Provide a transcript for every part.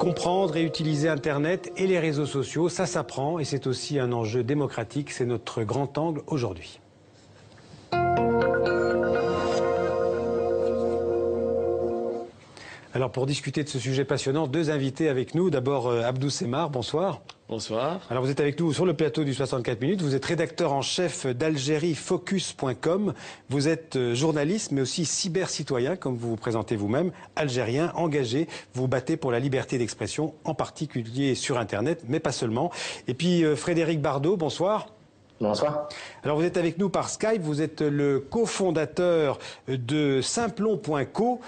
Comprendre et utiliser Internet et les réseaux sociaux, ça s'apprend et c'est aussi un enjeu démocratique. C'est notre grand angle aujourd'hui. Alors pour discuter de ce sujet passionnant, deux invités avec nous. D'abord Abdou Semar, bonsoir. Bonsoir. Alors vous êtes avec nous sur le plateau du 64 minutes. Vous êtes rédacteur en chef d'algériefocus.com. Vous êtes journaliste mais aussi cyber-citoyen, comme vous vous présentez vous-même, algérien, engagé. Vous vous battez pour la liberté d'expression, en particulier sur Internet, mais pas seulement. Et puis Frédéric Bardot, bonsoir. Bonsoir. Alors vous êtes avec nous par Skype, vous êtes le cofondateur de Simplon.co,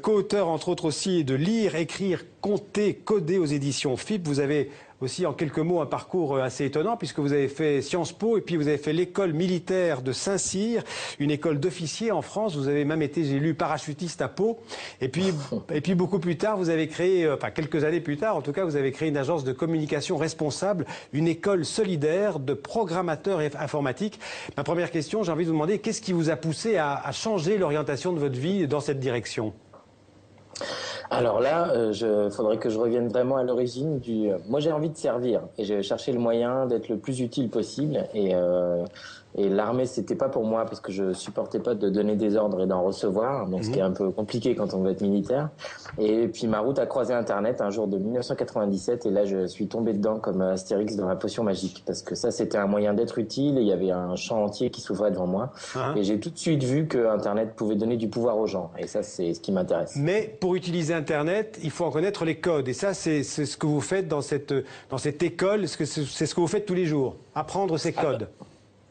co-auteur entre autres aussi de Lire, écrire, compter, coder aux éditions FIP. Vous avez aussi en quelques mots un parcours assez étonnant puisque vous avez fait Sciences Po et puis vous avez fait l'école militaire de Saint-Cyr, une école d'officiers en France. Vous avez même été, j'ai lu, parachutiste à Pau. Et puis beaucoup plus tard, vous avez créé, enfin quelques années plus tard en tout cas, vous avez créé une agence de communication responsable, une école solidaire de programmateurs informatiques. Ma première question, j'ai envie de vous demander, qu'est-ce qui vous a poussé à changer l'orientation de votre vie dans cette direction ? Alors là, faudrait que je revienne vraiment à l'origine du... Moi, j'ai envie de servir et j'ai cherché le moyen d'être le plus utile possible. Et l'armée, c'était pas pour moi parce que je supportais pas de donner des ordres et d'en recevoir. Donc, ce qui est un peu compliqué quand on veut être militaire. Et puis, ma route a croisé Internet un jour de 1997. Et là, je suis tombé dedans comme Astérix dans la potion magique. Parce que ça, c'était un moyen d'être utile. Et il y avait un champ entier qui s'ouvrait devant moi. Et j'ai tout de suite vu que Internet pouvait donner du pouvoir aux gens. Et ça, c'est ce qui m'intéresse. Mais pour utiliser Internet, il faut en connaître les codes. Et ça, c'est ce que vous faites dans cette école. C'est ce que vous faites tous les jours. Apprendre ces codes.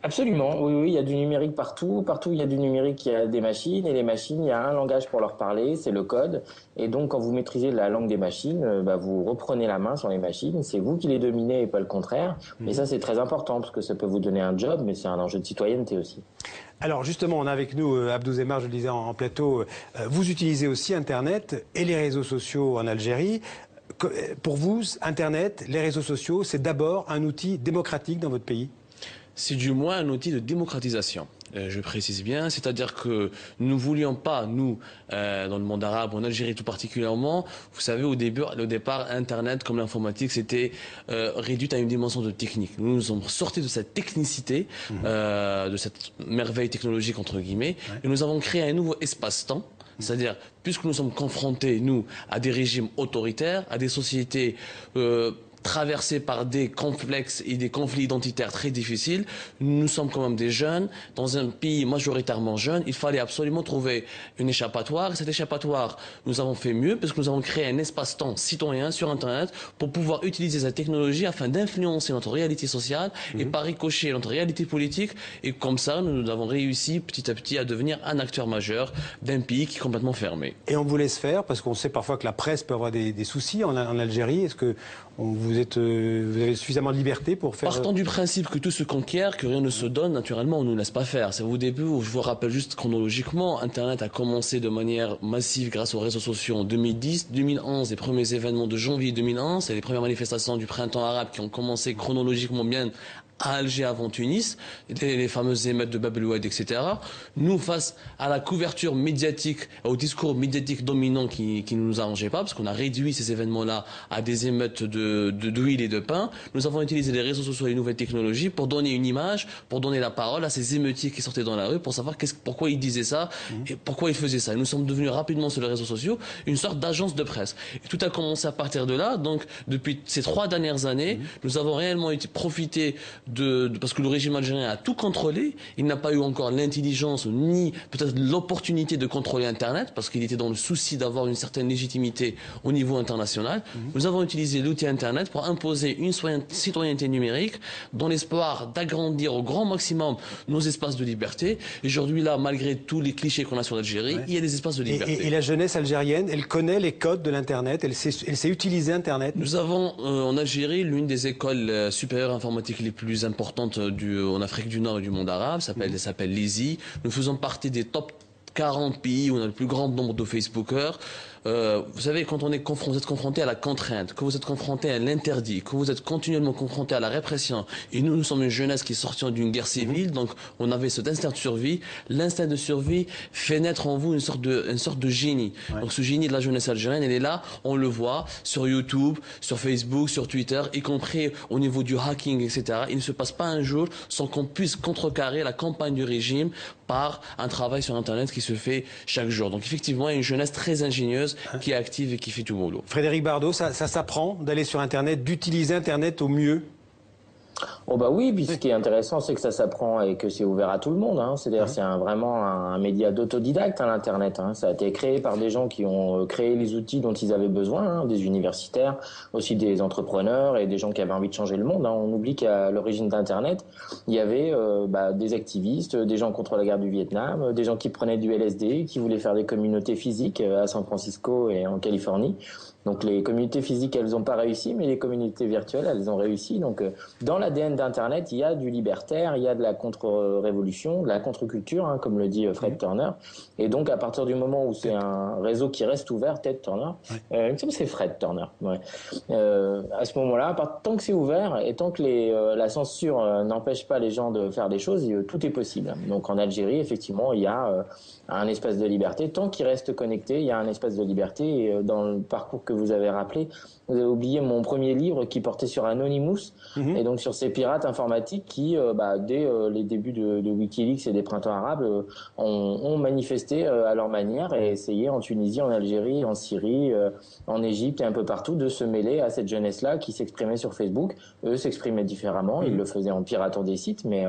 Absolument, oui, il y a du numérique partout. Partout, il y a du numérique, il y a des machines. Et les machines, il y a un langage pour leur parler, c'est le code. Et donc, quand vous maîtrisez la langue des machines, vous reprenez la main sur les machines. C'est vous qui les dominez et pas le contraire. Et ça, c'est très important parce que ça peut vous donner un job, mais c'est un enjeu de citoyenneté aussi. Alors justement, on a avec nous Abdou Semar, je le disais en plateau. Vous utilisez aussi Internet et les réseaux sociaux en Algérie. Pour vous, Internet, les réseaux sociaux, c'est d'abord un outil démocratique dans votre pays ? C'est du moins un outil de démocratisation. Je précise bien, c'est-à-dire que nous ne voulions pas, nous, dans le monde arabe, en Algérie tout particulièrement, vous savez, au départ, Internet, comme l'informatique, c'était réduit à une dimension de technique. Nous nous sommes sortis de cette technicité, de cette merveille technologique, entre guillemets, et nous avons créé un nouveau espace-temps. C'est-à-dire, puisque nous sommes confrontés, nous, à des régimes autoritaires, à des sociétés traversés par des complexes et des conflits identitaires très difficiles. Nous sommes quand même des jeunes, dans un pays majoritairement jeune. Il fallait absolument trouver une échappatoire. Et cet échappatoire, nous avons fait mieux parce que nous avons créé un espace-temps citoyen sur Internet pour pouvoir utiliser cette technologie afin d'influencer notre réalité sociale et par ricochet notre réalité politique. Et comme ça, nous avons réussi petit à petit à devenir un acteur majeur d'un pays qui est complètement fermé. Et on vous laisse faire parce qu'on sait parfois que la presse peut avoir des soucis en Algérie. Est-ce que vous avez suffisamment de liberté pour faire... Partant du principe que tout se conquiert, que rien ne se donne, naturellement, on ne nous laisse pas faire. C'est au début où je vous rappelle juste chronologiquement, Internet a commencé de manière massive grâce aux réseaux sociaux en 2010, 2011, les premiers événements de janvier 2011, c'est les premières manifestations du printemps arabe qui ont commencé chronologiquement bien à Alger avant Tunis, les fameuses émeutes de Bab el Oued, etc. Nous, face à la couverture médiatique, au discours médiatique dominant qui ne nous arrangeait pas, parce qu'on a réduit ces événements-là à des émeutes d'huile et de pain, nous avons utilisé les réseaux sociaux et les nouvelles technologies pour donner une image, pour donner la parole à ces émeutiers qui sortaient dans la rue, pour savoir pourquoi ils disaient ça et pourquoi ils faisaient ça. Et nous sommes devenus rapidement sur les réseaux sociaux une sorte d'agence de presse. Et tout a commencé à partir de là. Donc, depuis ces 3 dernières années, nous avons réellement profité parce que le régime algérien a tout contrôlé. Il n'a pas eu encore l'intelligence ni peut-être l'opportunité de contrôler Internet parce qu'il était dans le souci d'avoir une certaine légitimité au niveau international. Nous avons utilisé l'outil Internet pour imposer une citoyenneté numérique dans l'espoir d'agrandir au grand maximum nos espaces de liberté. Et aujourd'hui, là, malgré tous les clichés qu'on a sur l'Algérie, il y a des espaces de liberté. Et la jeunesse algérienne, elle connaît les codes de l'Internet, elle sait utiliser Internet. Nous avons en Algérie l'une des écoles supérieures informatiques les plus importante en Afrique du Nord et du monde arabe, s'appelle l'ISI. Nous faisons partie des top 40 pays où on a le plus grand nombre de Facebookers. vous savez, quand vous êtes confronté à la contrainte, que vous êtes confronté à l'interdit, que vous êtes continuellement confronté à la répression, et nous sommes une jeunesse qui est sortie d'une guerre civile, donc on avait cet instinct de survie. L'instinct de survie fait naître en vous une sorte de génie. Ouais. Donc ce génie de la jeunesse algérienne, elle est là, on le voit sur YouTube, sur Facebook, sur Twitter, y compris au niveau du hacking, etc. Il ne se passe pas un jour sans qu'on puisse contrecarrer la campagne du régime par un travail sur Internet qui se fait chaque jour. Donc effectivement, il y a une jeunesse très ingénieuse qui est active et qui fait tout le boulot. Frédéric Bardot, ça s'apprend d'aller sur Internet, d'utiliser Internet au mieux? Oh bah oui, puis ce qui est intéressant, c'est que ça s'apprend et que c'est ouvert à tout le monde. Hein. C'est-à-dire, c'est vraiment un média d'autodidacte, hein, l'Internet. Hein. Ça a été créé par des gens qui ont créé les outils dont ils avaient besoin, hein, des universitaires, aussi des entrepreneurs et des gens qui avaient envie de changer le monde. Hein. On oublie qu'à l'origine d'Internet, il y avait des activistes, des gens contre la guerre du Vietnam, des gens qui prenaient du LSD, qui voulaient faire des communautés physiques à San Francisco et en Californie. Donc les communautés physiques, elles n'ont pas réussi, mais les communautés virtuelles, elles ont réussi. Donc dans l'ADN d'Internet, il y a du libertaire, il y a de la contre-révolution, de la contre-culture, hein, comme le dit Fred Turner. Et donc à partir du moment où c'est un réseau qui reste ouvert, Ted Turner, il me semble que c'est Fred Turner. Ouais. À ce moment-là, tant que c'est ouvert et tant que la censure n'empêche pas les gens de faire des choses, tout est possible. Donc en Algérie, effectivement, il y a un espace de liberté. Tant qu'il reste connecté, il y a un espace de liberté. Et dans le parcours que vous avez rappelé, vous avez oublié mon premier livre qui portait sur Anonymous, et donc sur ces pirates informatiques qui, dès les débuts de Wikileaks et des printemps arabes, ont manifesté à leur manière et essayé en Tunisie, en Algérie, en Syrie, en Égypte et un peu partout de se mêler à cette jeunesse-là qui s'exprimait sur Facebook. Eux s'exprimaient différemment, ils le faisaient en piratant des sites, mais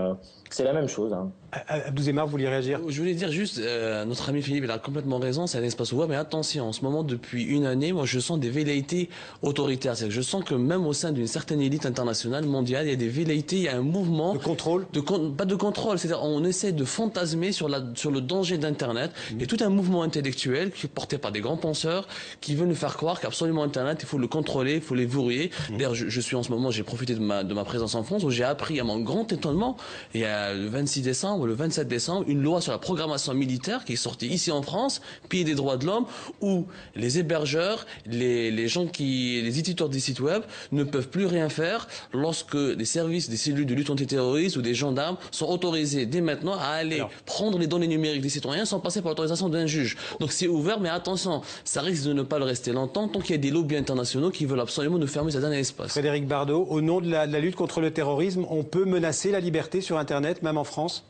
c'est la même chose. Hein. Abdou Zemar, vous voulez réagir? Je voulais dire juste, notre ami Philippe, il a complètement raison, c'est un espace ouvert, mais attention, en ce moment, depuis une année, moi, je sens des velléités autoritaires. C'est-à-dire que je sens que même au sein d'une certaine élite internationale, mondiale, il y a des velléités, il y a un mouvement... De contrôle? Pas de contrôle, c'est-à-dire on essaie de fantasmer sur le danger d'Internet. Il y a tout un mouvement intellectuel qui est porté par des grands penseurs qui veulent nous faire croire qu'absolument Internet, il faut le contrôler, il faut les verrouiller. D'ailleurs, je suis en ce moment, j'ai profité de ma présence en France, où j'ai appris à mon grand étonnement, il y a le 26 décembre, le 27 décembre, une loi sur la programmation militaire qui est sortie ici en France, pays des droits de l'homme, où les hébergeurs, les gens les éditeurs des sites web ne peuvent plus rien faire lorsque des services, des cellules de lutte antiterroriste ou des gendarmes sont autorisés dès maintenant à aller prendre les données numériques des citoyens sans passer par l'autorisation d'un juge. Donc c'est ouvert, mais attention, ça risque de ne pas le rester longtemps tant qu'il y a des lobbies internationaux qui veulent absolument nous fermer cet espace. Frédéric Bardot, au nom de la lutte contre le terrorisme, on peut menacer la liberté sur Internet, même en France?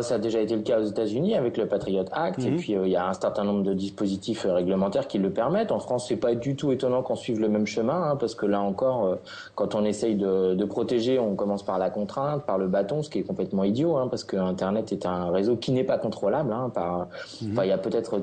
Ça a déjà été le cas aux États-Unis avec le Patriot Act, et puis il y a un certain nombre de dispositifs réglementaires qui le permettent. En France, c'est pas du tout étonnant qu'on suive le même chemin, hein, parce que là encore, quand on essaye de protéger, on commence par la contrainte, par le bâton, ce qui est complètement idiot, hein, parce que Internet est un réseau qui n'est pas contrôlable. Hein, il y a peut-être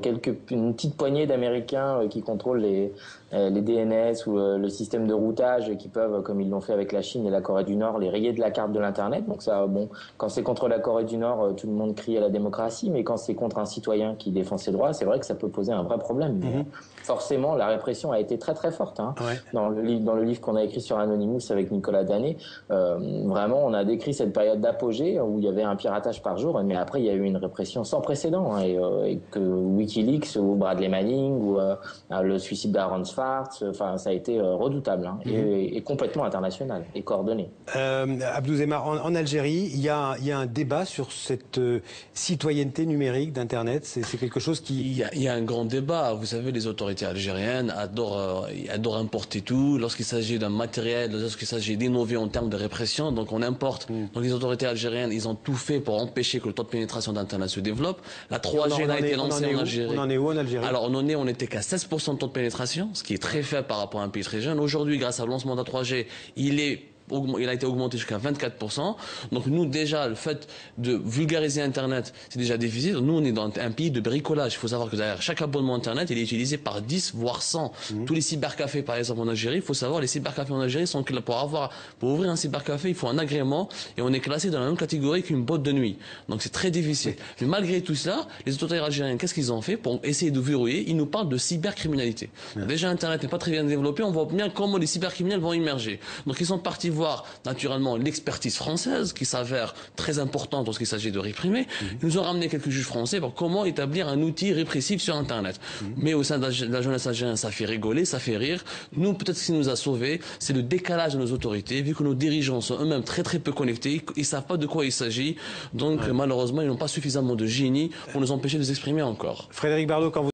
une petite poignée d'Américains qui contrôlent les DNS ou le système de routage qui peuvent, comme ils l'ont fait avec la Chine et la Corée du Nord, les rayer de la carte de l'Internet. Donc ça, quand c'est contre la Corée du Nord, tout le monde crie à la démocratie, mais quand c'est contre un citoyen qui défend ses droits, c'est vrai que ça peut poser un vrai problème. Mais forcément, la répression a été très très forte. Hein. Dans le livre qu'on a écrit sur Anonymous avec Nicolas Danet, vraiment, on a décrit cette période d'apogée où il y avait un piratage par jour, mais après, il y a eu une répression sans précédent. Hein, et que Wikileaks ou Bradley Manning ou le suicide d'Aaron Swartz, ça a été redoutable et complètement international et coordonné. Abdou Zemar, en Algérie, il y a un débat sur cette citoyenneté numérique d'Internet. C'est quelque chose qui... Il y a un grand débat. Vous savez, les autorités algériennes adorent importer tout. Lorsqu'il s'agit d'un matériel, lorsqu'il s'agit d'innover en termes de répression, donc on importe. Donc les autorités algériennes, ils ont tout fait pour empêcher que le taux de pénétration d'Internet se développe. La 3G a été lancée en Algérie. On en est où en Algérie? Alors on était qu'à 16% de taux de pénétration, ce qui est très faible par rapport à un pays très jeune. Aujourd'hui, grâce au lancement de la 3G, il a été augmenté jusqu'à 24%. Donc nous, déjà, le fait de vulgariser Internet, c'est déjà difficile. Nous, on est dans un pays de bricolage. Il faut savoir que derrière chaque abonnement Internet, il est utilisé par 10, voire 100. Tous les cybercafés, par exemple, en Algérie, il faut savoir, les cybercafés en Algérie sont pour ouvrir un cybercafé, il faut un agrément et on est classé dans la même catégorie qu'une boîte de nuit. Donc c'est très difficile. Mais malgré tout cela, les autorités algériennes, qu'est-ce qu'ils ont fait pour essayer de verrouiller? Ils nous parlent de cybercriminalité. Déjà, Internet n'est pas très bien développé. On voit bien comment les cybercriminels vont émerger. Donc ils sont partis voir naturellement l'expertise française qui s'avère très importante lorsqu'il s'agit de réprimer. Ils nous ont ramené quelques juges français pour comment établir un outil répressif sur Internet. Mais au sein de la jeunesse algérienne, ça fait rigoler, ça fait rire. Nous, peut-être ce qui nous a sauvés, c'est le décalage de nos autorités, vu que nos dirigeants sont eux-mêmes très très peu connectés, ils savent pas de quoi il s'agit. Donc malheureusement, ils n'ont pas suffisamment de génie pour nous empêcher de nous exprimer encore. Frédéric Bardot, quand vous